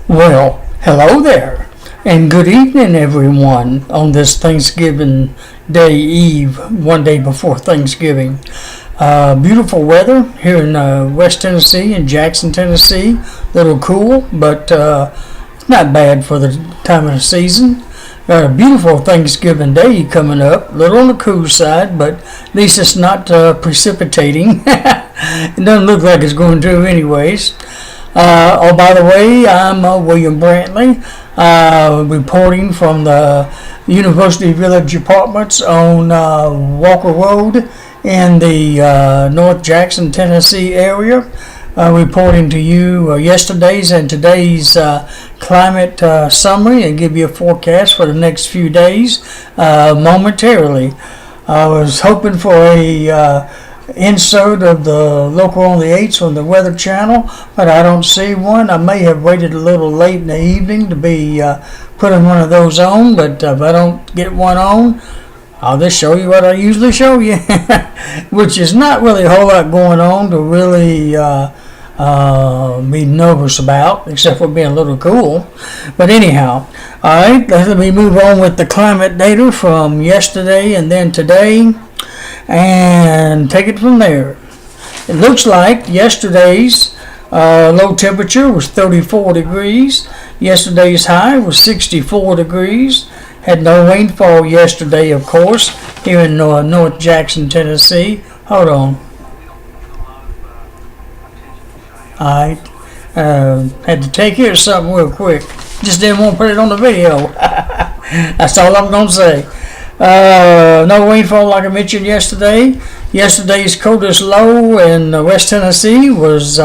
Well, hello there, and good evening, everyone, on this Thanksgiving Day Eve, one day before Thanksgiving. Beautiful weather here in West Tennessee and Jackson, Tennessee. A little cool, but it's not bad for the time of the season. Got a beautiful Thanksgiving Day coming up. A little on the cool side, but at least it's not precipitating. It doesn't look like it's going to anyways. By the way, I'm William Brantley, reporting from the University Village Apartments on Walker Road in the North Jackson, Tennessee area. Reporting to you yesterday's and today's climate summary and give you a forecast for the next few days momentarily. I was hoping for a insert of the local on the 8s on the Weather Channel, but I don't see one. I may have waited a little late in the evening to be putting one of those on, but if I don't get one on, I'll just show you what I usually show you, which is not really a whole lot going on to really be nervous about, except for being a little cool. But anyhow, all right, let me move on with the climate data from yesterday and then today, and take it from there. It looks like yesterday's low temperature was 34 degrees. Yesterday's high was 64 degrees. Had no rainfall yesterday, of course, here in North Jackson, Tennessee. Hold on. Alright. Had to take care of something real quick. Just didn't want to put it on the video. That's all I'm going to say. No rainfall like I mentioned yesterday. Yesterday's coldest low in West Tennessee was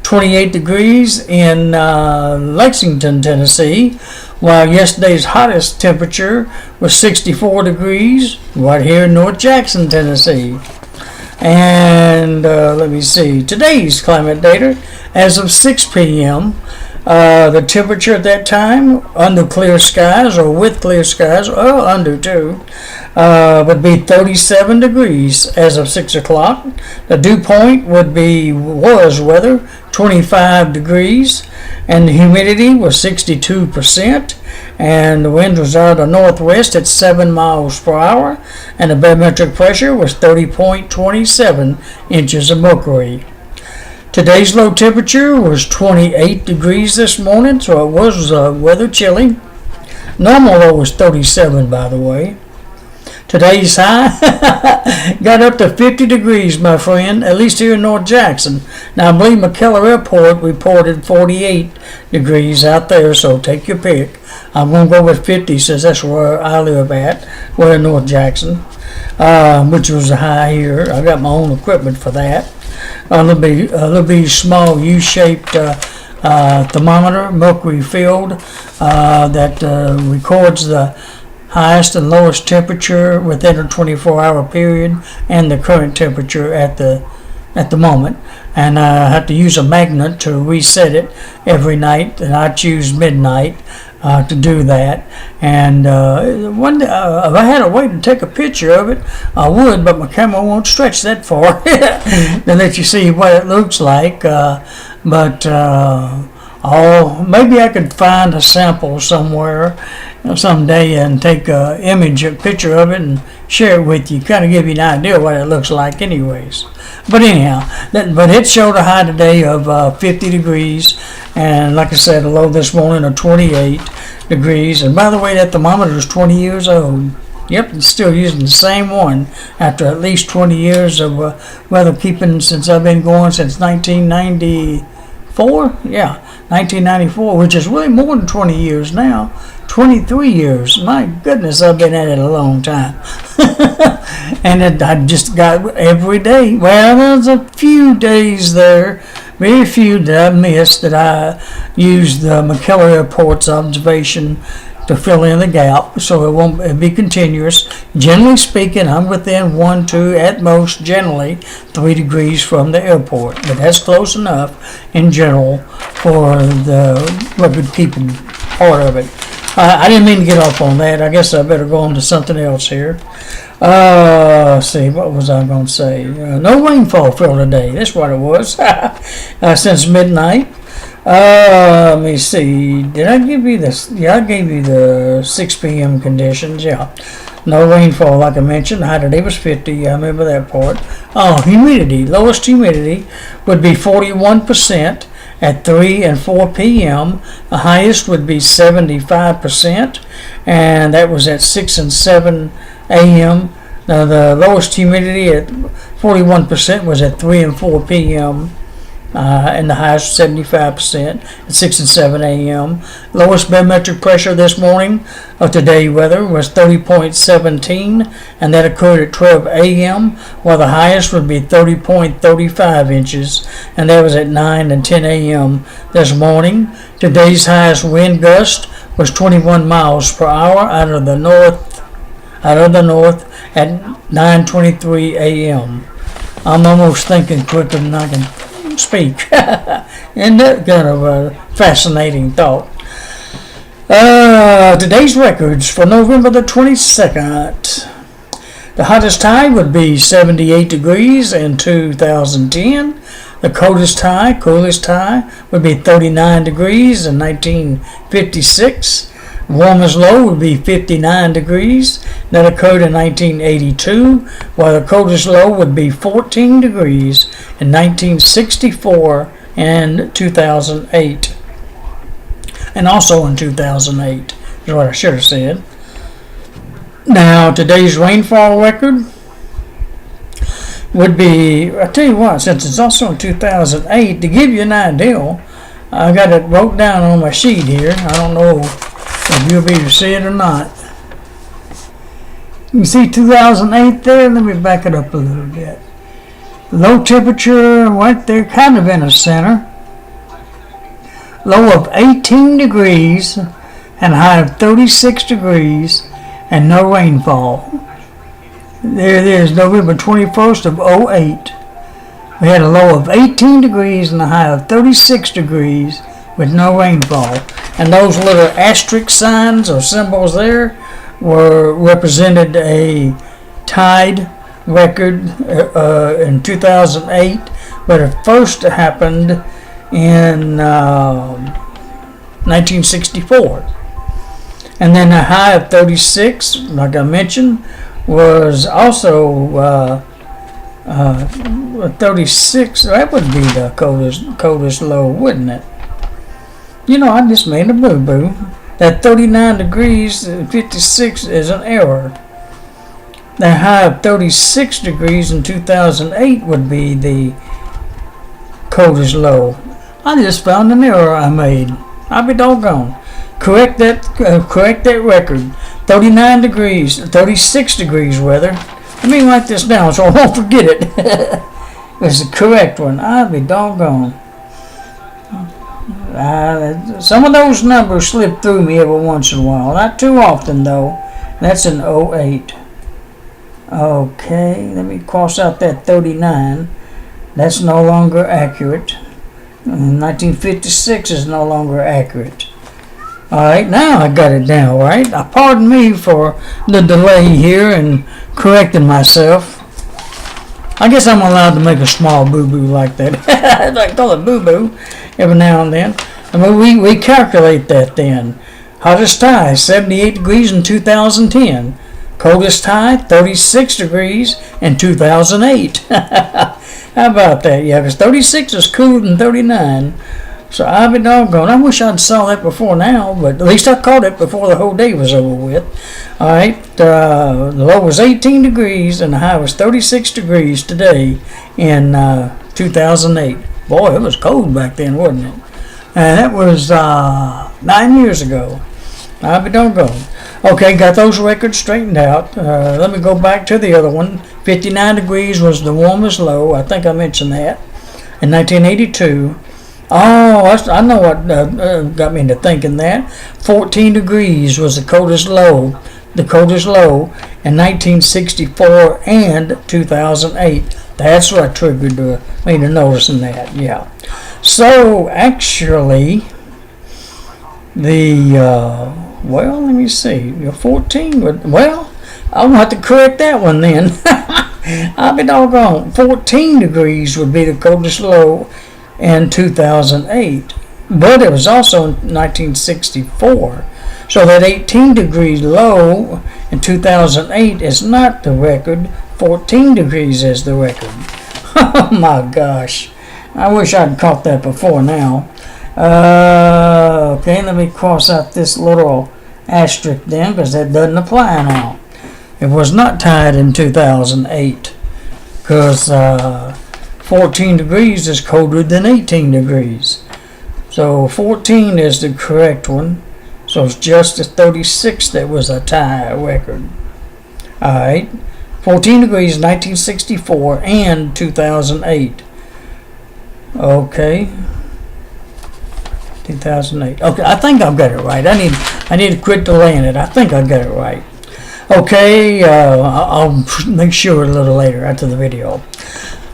28 degrees in Lexington, Tennessee, while yesterday's hottest temperature was 64 degrees right here in North Jackson, Tennessee. And let me see, today's climate data as of 6 p.m. The temperature at that time, under clear skies or with clear skies, or under too, would be 37 degrees as of 6 o'clock. The dew point was 25 degrees, and the humidity was 62%, and the wind was out of northwest at 7 miles per hour, and the barometric pressure was 30.27 inches of mercury. Today's low temperature was 28 degrees this morning, so it was weather chilly. Normal low was 37, by the way. Today's high got up to 50 degrees, my friend, at least here in North Jackson. Now, I believe McKellar Airport reported 48 degrees out there, so take your pick. I'm going to go with 50 since that's where I live at. We're in North Jackson, which was a high here. I got my own equipment for that. A little bit small U-shaped thermometer, mercury filled, that records the highest and lowest temperature within a 24-hour period and the current temperature at the moment. And I have to use a magnet to reset it every night, and I choose midnight to do that. And one day, if I had a way to take a picture of it, I would, but my camera won't stretch that far to let you see what it looks like. Maybe I could find a sample somewhere someday and take a picture of it and share it with you, kind of give you an idea what it looks like anyways. But anyhow, but it showed a high today of 50 degrees, and like I said, a low this morning of 28 degrees. And by the way, that thermometer is 20 years old. Yep, it's still using the same one after at least 20 years of weather keeping since I've been going since 1994. Yeah, 1994, which is really more than 20 years now. 23 years. My goodness, I've been at it a long time. And I just got every day. Well, there's a few days there, very few that I missed, that I used the McKellar Airport's observation to fill in the gap, so it won't be continuous. Generally speaking, I'm within 1, 2, at most, generally 3 degrees from the airport, but that's close enough in general for the record keeping part of it. I didn't mean to get off on that. I guess I better go on to something else here. Let's see, what was I going to say? No rainfall fell today. That's what it was. Since midnight. Let me see. Did I give you this? Yeah, I gave you the 6 p.m. conditions. Yeah. No rainfall, like I mentioned. The high today was 50. I remember that part. Oh, humidity. Lowest humidity would be 41% at 3 and 4 p.m. The highest would be 75%, and that was at 6 and 7 a.m. Now, the lowest humidity at 41% was at 3 and 4 p.m. And the highest 75% at 6 and 7 a.m. Lowest barometric pressure this morning of today weather was 30.17, and that occurred at 12 a.m., while the highest would be 30.35 inches, and that was at 9 and 10 a.m. this morning. Today's highest wind gust was 21 miles per hour out of the north at 9:23 a.m. I'm almost thinking quicker than I can speak. Isn't that kind of a fascinating thought? Today's records for November the 22nd. The hottest high would be 78 degrees in 2010. The coolest high would be 39 degrees in 1956. Warmest low would be 59 degrees. That occurred in 1982, while the coldest low would be 14 degrees in 1964 and 2008. And also in 2008 is what I should have said. Now, today's rainfall record would be, I tell you what, since it's also in 2008, to give you an idea, I got it wrote down on my sheet here. I don't know if you'll be able to see it or not. You can see 2008 there. Let me back it up a little bit. Low temperature right there, kind of in the center. Low of 18 degrees and high of 36 degrees and no rainfall. There it is, November 21st of 08. We had a low of 18 degrees and a high of 36 degrees with no rainfall. And those little asterisk signs or symbols there represented a tide record in 2008, but it first happened in 1964. And then a high of 36, like I mentioned, was also 36. That would be the coldest low, wouldn't it? You know, I just made a boo-boo. That 39 degrees and 56 is an error. The high of 36 degrees in 2008 would be the coldest low. I just found an error I made. I'll be doggone. Correct that record. 39 degrees, 36 degrees weather. Let me write this down so I won't forget it. It's the correct one. I'll be doggone. Some of those numbers slip through me every once in a while. Not too often, though. That's in 08. Okay, let me cross out that 39. That's no longer accurate. 1956 is no longer accurate. Alright, now I got it down, right? Pardon me for the delay here and correcting myself. I guess I'm allowed to make a small boo-boo like that. I call it boo-boo every now and then. I mean, we calculate that then. Hottest high, 78 degrees in 2010. Coldest high, 36 degrees in 2008. How about that? Yeah, because 36 is cooler than 39. So I'll be doggone. I wish I'd saw that before now, but at least I caught it before the whole day was over with. Alright, the low was 18 degrees and the high was 36 degrees today in 2008. Boy, it was cold back then, wasn't it? And that was 9 years ago. I'll be doggone. Okay, got those records straightened out. Let me go back to the other one. 59 degrees was the warmest low. I think I mentioned that. In 1982. Oh, I know what got me into thinking that. 14 degrees was the coldest low. The coldest low in 1964 and 2008. That's what triggered me to noticing that. Yeah. So actually, the well, let me see. 14 would, well, I'm gonna have to correct that one then. I'll be doggone. 14 degrees would be the coldest low in 2008. but it was also in 1964. So that 18 degrees low in 2008 is not the record. 14 degrees is the record. Oh my gosh. I wish I'd caught that before now. Okay, let me cross out this little asterisk then, because that doesn't apply now. It was not tied in 2008, because 14 degrees is colder than 18 degrees. So 14 is the correct one. So it's just the 36 that was a tie record. Alright. 14 degrees, 1964 and 2008. Okay. 2008. Okay, I think I've got it right. I need to quit delaying it. I think I got it right. Okay, I'll make sure a little later after the video.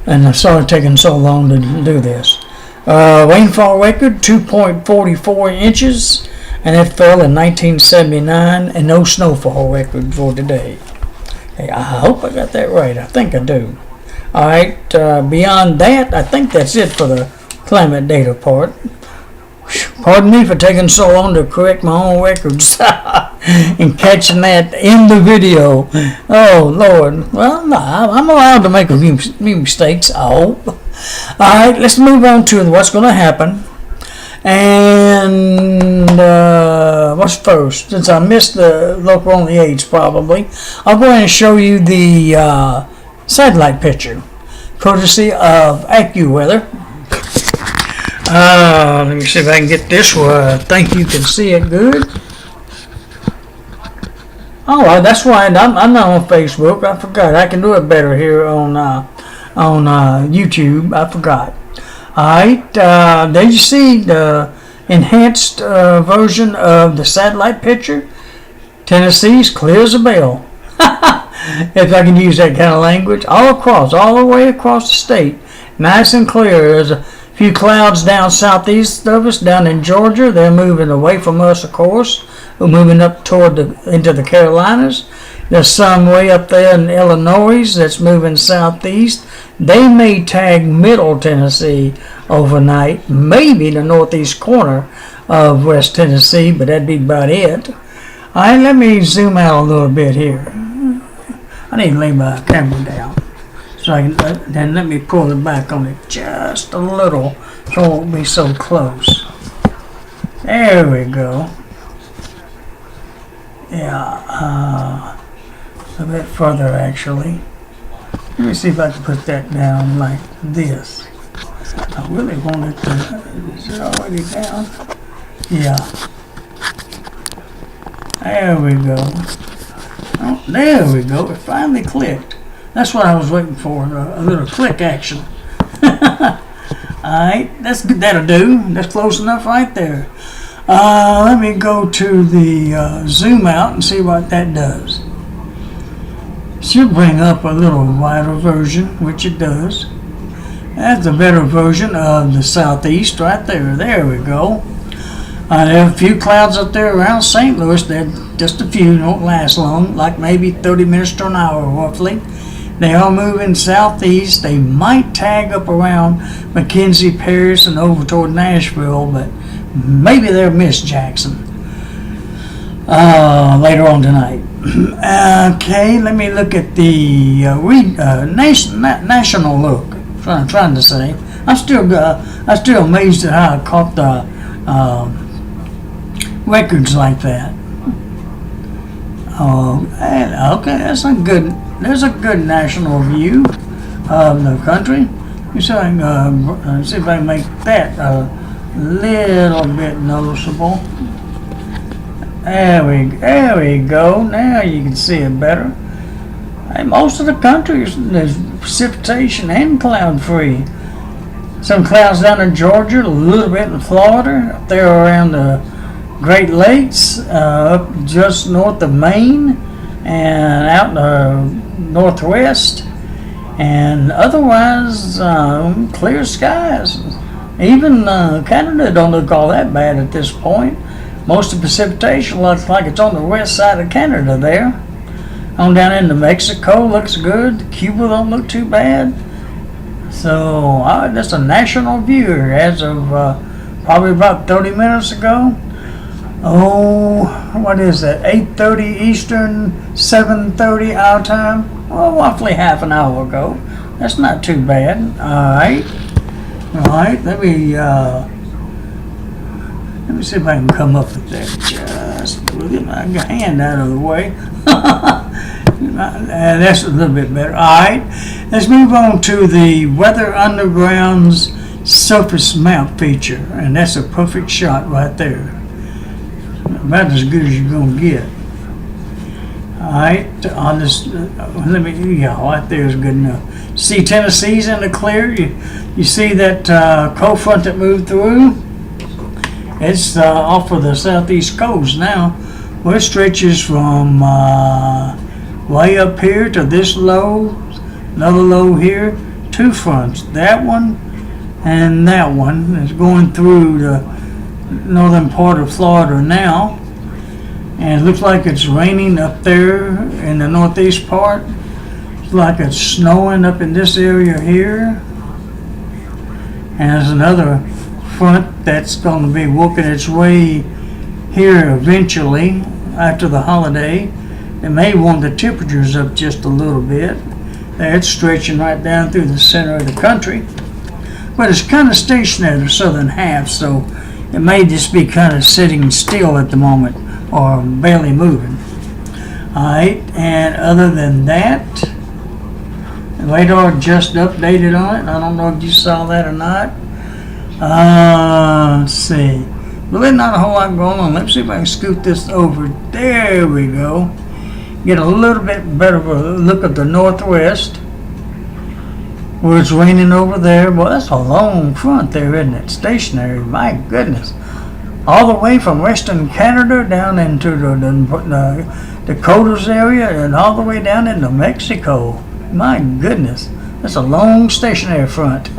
And I'm sorry taking so long to do this. Rainfall record 2.44 inches, and it fell in 1979, and no snowfall record for today. Okay, I hope I got that right. I think I do. Alright, beyond that, I think that's it for the climate data part. Pardon me for taking so long to correct my own records and catching that in the video. Oh, Lord. Well, no, I'm allowed to make a few mistakes, I hope. Alright, let's move on to what's going to happen. And what's first? Since I missed the local on the 8s probably, I'll go ahead and show you the satellite picture, courtesy of AccuWeather. Let me see if I can get this where I think you can see it good. Oh, that's why I'm not on Facebook. I forgot. I can do it better here on YouTube. I forgot. Alright, there you see the enhanced version of the satellite picture. Tennessee's clear as a bell. If I can use that kind of language. All the way across the state. Nice and clear. There's a few clouds down southeast of us, down in Georgia. They're moving away from us, of course. We're moving up toward into the Carolinas. There's some way up there in Illinois that's moving southeast. They may tag middle Tennessee overnight, maybe the northeast corner of West Tennessee, but that'd be about it. Alright, let me zoom out a little bit here. I need to lay my camera down. So I can, then let me pull it back on it just a little so it won't be so close. There we go. Yeah, a bit further actually. Let me see if I can put that down like this. I really want it to, is it already down? Yeah. There we go. Oh, there we go, it finally clicked. That's what I was waiting for, a little click action. Alright, that'll do. That's close enough right there. Let me go to the zoom out and see what that does. Should bring up a little wider version, which it does. That's a better version of the southeast right there. There we go. There are a few clouds up there around St. Louis. They're just a few, don't last long, like maybe 30 minutes to an hour roughly. They are moving southeast. They might tag up around McKenzie, Paris, and over toward Nashville, but maybe they'll miss Jackson later on tonight. Okay, let me look at the national look. I'm trying to say. I'm still amazed at how I caught the records like that. Okay, that's a good. There's a good national view of the country. So I can see if I can make that a little bit noticeable. There we go. Now you can see it better. And most of the country is precipitation and cloud free. Some clouds down in Georgia, a little bit in Florida, up there around the Great Lakes, up just north of Maine, and out in the northwest, and otherwise clear skies. Even Canada don't look all that bad at this point. Most of the precipitation looks like it's on the west side of Canada there. On down into Mexico looks good. Cuba don't look too bad. So that's a national view as of probably about 30 minutes ago. Oh, what is that? 8:30 Eastern, 7:30 our time. Well, roughly half an hour ago. That's not too bad. All right. Let me see if I can come up with that. Just get my hand out of the way. That's a little bit better. All right. Let's move on to the Weather Underground's surface map feature, and that's a perfect shot right there. About as good as you're gonna get. All right. On this, right there is good enough. See, Tennessee's in the clear. You see that cold front that moved through? It's off of the southeast coast now. Well, it stretches from way up here to this low, another low here, two fronts. That one and that one is going through the northern part of Florida now. And it looks like it's raining up there in the northeast part. It's like it's snowing up in this area here. And there's another front that's going to be working its way here eventually after the holiday. It may warm the temperatures up just a little bit. It's stretching right down through the center of the country. But it's kind of stationary, the southern half, so it may just be kind of sitting still at the moment or barely moving. Alright, and other than that, the radar just updated on it. I don't know if you saw that or not. Let's see. Really not a whole lot going on. Let's see if I can scoot this over. There we go. Get a little bit better of a look at the northwest, where it's raining over there. Well, that's a long front there, isn't it? Stationary, my goodness. All the way from western Canada down into the Dakotas area and all the way down into Mexico. My goodness, that's a long stationary front.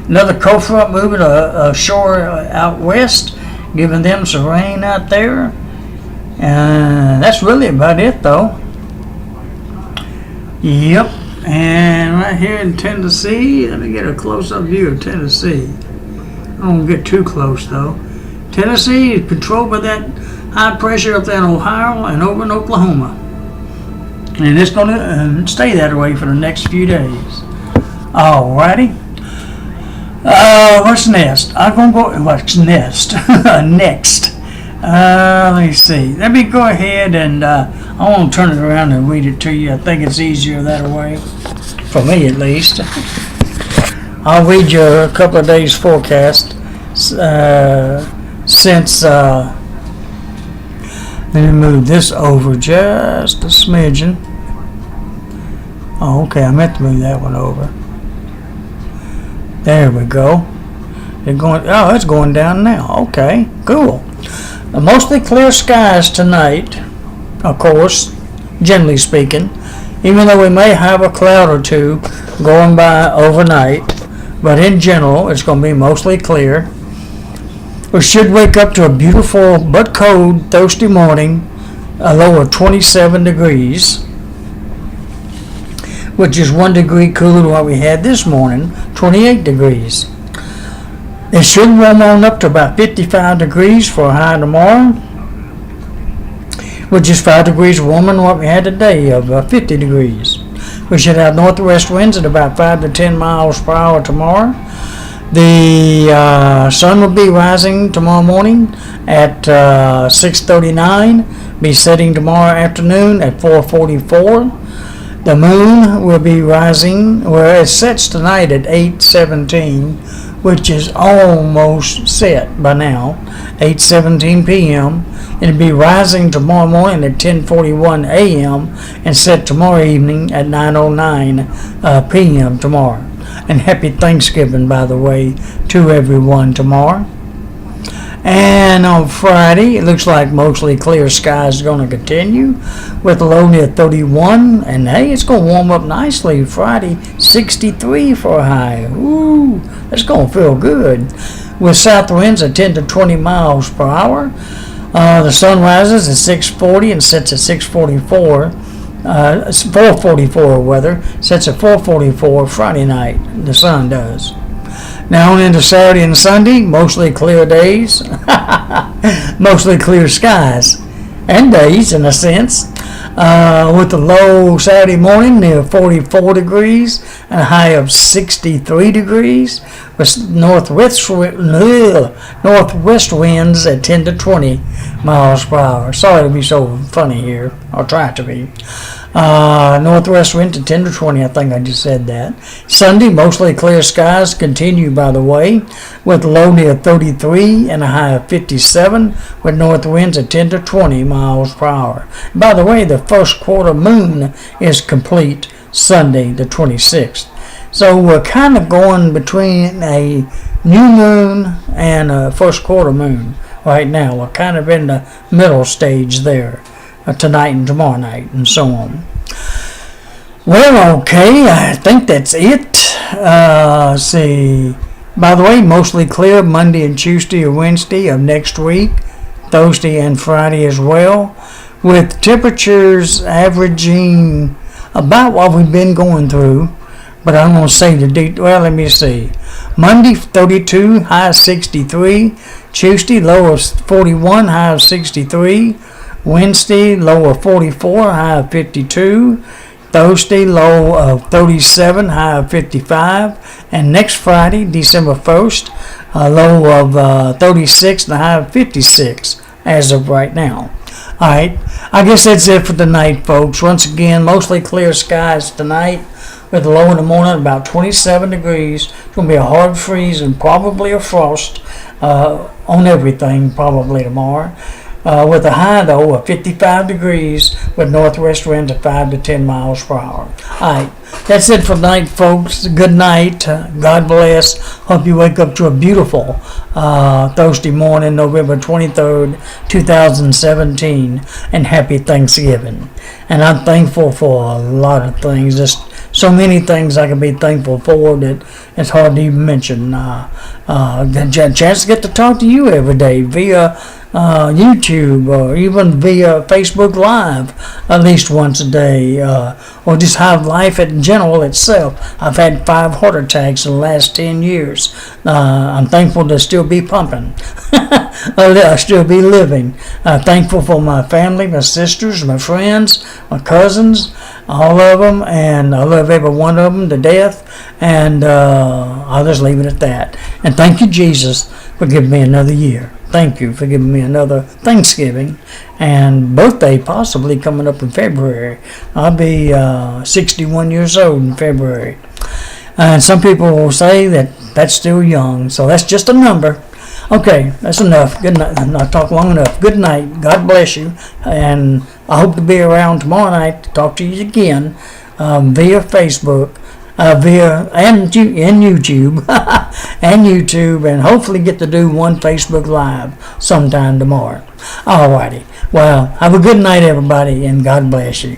Another cold front moving ashore out west, giving them some rain out there. And that's really about it, though. Yep. And right here in Tennessee, let me get a close-up view of Tennessee. I don't get too close, though. Tennessee is controlled by that high pressure up there in Ohio and over in Oklahoma. And it's going to stay that way for the next few days. Alrighty. What's next? What's next? Next. Let me see. Let me go ahead and I want to turn it around and read it to you. I think it's easier that way, for me at least. I'll read you a couple of days forecast since. Let me move this over just a smidgen. Oh, okay. I meant to move that one over. There we go. It's going down now. Okay, cool. Mostly clear skies tonight, of course, generally speaking, even though we may have a cloud or two going by overnight, but in general, it's going to be mostly clear. We should wake up to a beautiful but cold Thursday morning, a low of 27 degrees, which is 1 degree cooler than what we had this morning, 28 degrees. It should warm on up to about 55 degrees for a high tomorrow, which is 5 degrees warmer than what we had today of 50 degrees. We should have northwest winds at about 5 to 10 miles per hour tomorrow. The sun will be rising tomorrow morning at 6:39, be setting tomorrow afternoon at 4:44. The moon will be rising, where it sets tonight at 8:17, which is almost set by now, 8:17 p.m. It'll be rising tomorrow morning at 10:41 a.m. and set tomorrow evening at 9:09 p.m. tomorrow. And happy Thanksgiving, by the way, to everyone tomorrow. And on Friday, it looks like mostly clear skies is going to continue with a low near 31. And hey, it's going to warm up nicely Friday, 63 for a high. Ooh, that's going to feel good. With south winds at 10 to 20 miles per hour. The sun rises at 6:40 and sets at 6:44. It's 4:44 weather, sets at 4:44 Friday night. The sun does. Now on into Saturday and Sunday, mostly clear days, mostly clear skies, and days in a sense. With the low Saturday morning near 44 degrees and a high of 63 degrees, with northwest winds at 10 to 20 miles per hour. Sorry to be so funny here. I'll try to be. Northwest wind to 10 to 20, I think I just said that. Sunday, mostly clear skies continue, by the way, with low near 33 and a high of 57, with north winds at 10 to 20 miles per hour. By the way, the first quarter moon is complete Sunday, the 26th. So we're kind of going between a new moon and a first quarter moon right now. We're kind of in the middle stage there. Tonight and tomorrow night and so on. Well, okay, I think that's it. Let's see. By the way, mostly clear Monday and Tuesday or Wednesday of next week, Thursday and Friday as well, with temperatures averaging about what we've been going through. But I'm going to say the date. Well, let me see. Monday 32, high of 63. Tuesday low of 41, high of 63. Wednesday, low of 44, high of 52. Thursday, low of 37, high of 55. And next Friday, December 1st, a low of 36 and a high of 56 as of right now. All right, I guess that's it for tonight, folks. Once again, mostly clear skies tonight with a low in the morning about 27 degrees. It's going to be a hard freeze and probably a frost on everything probably tomorrow. With a high, though, of 55 degrees with northwest winds of 5 to 10 miles per hour. All right, that's it for tonight, folks. Good night. God bless. Hope you wake up to a beautiful Thursday morning, November 23rd, 2017, and happy Thanksgiving. And I'm thankful for a lot of things. Just so many things I can be thankful for that it's hard to even mention. The chance to get to talk to you every day via YouTube or even via Facebook Live at least once a day, or just have life in general itself. I've had 5 heart attacks in the last 10 years. I'm thankful to still be pumping. I'll still be living. Thankful for my family, my sisters, my friends, my cousins, all of them, and I love every one of them to death, and I'll just leave it at that. And thank you, Jesus, for giving me another year. Thank you for giving me another Thanksgiving and birthday possibly coming up in February. I'll be 61 years old in February. And some people will say that that's still young, so that's just a number. Okay, that's enough. Good night. I've talked long enough. Good night. God bless you. And I hope to be around tomorrow night to talk to you again via Facebook. Via and YouTube and YouTube, and hopefully get to do one Facebook Live sometime tomorrow. Alrighty. Well, have a good night, everybody, and God bless you.